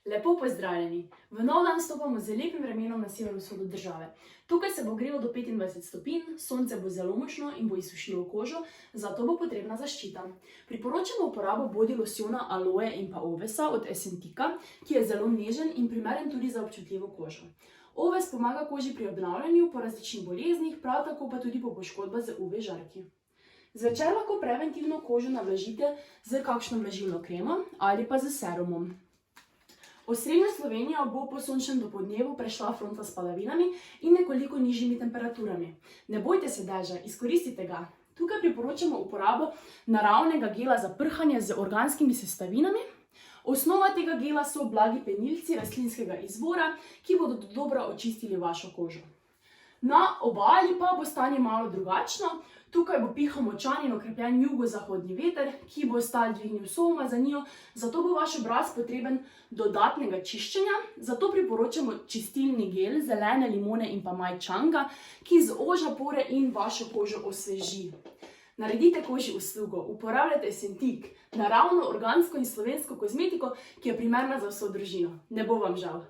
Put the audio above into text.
Lepo pozdravljeni! V nov dan stopamo z lepim vremenom na severovzhodu države. Tukaj se bo grelo do 25 stopinj, sonce bo zelo močno in bo izsušilo kožo, zato bo potrebna zaščita. Priporočamo uporabo body losjona aloe in pa ovesa od Essentika, ki je zelo nežen in primeren tudi za občutljivo kožo. Oves pomaga koži pri obnavljanju po različnih boleznih, prav tako pa tudi po poškodbah z UV žarki. Zvečer lahko preventivno kožo navlažite z kakšno vlažilno kremo ali pa z serumom. Osrednjo Slovenijo bo po sončnem dopoldnevu prešla fronta s padavinami in nekoliko nižjimi temperaturami. Ne bojte se dežja, izkoristite ga. Tukaj priporočamo uporabo naravnega gela za prhanje z organskimi sestavinami. Osnova tega gela so blagi penilci rastlinskega izvora, ki bodo dobro očistili vašo kožo. Na obali pa bo stanje malo drugačno. Tukaj bo pihal močan in okrepljen jugozahodni veter, ki bo stal dvignil sol umazanijo, zato bo vaš obraz potreben dodatnega čiščenja. Zato priporočamo čistilni gel zelene limone in pa majčanga, ki zoža pore in vašo kožo osveži. Naredite koži uslugo, uporabljajte Essentik, naravno, organsko in slovensko kozmetiko, ki je primerna za vso družino. Ne bo vam žal.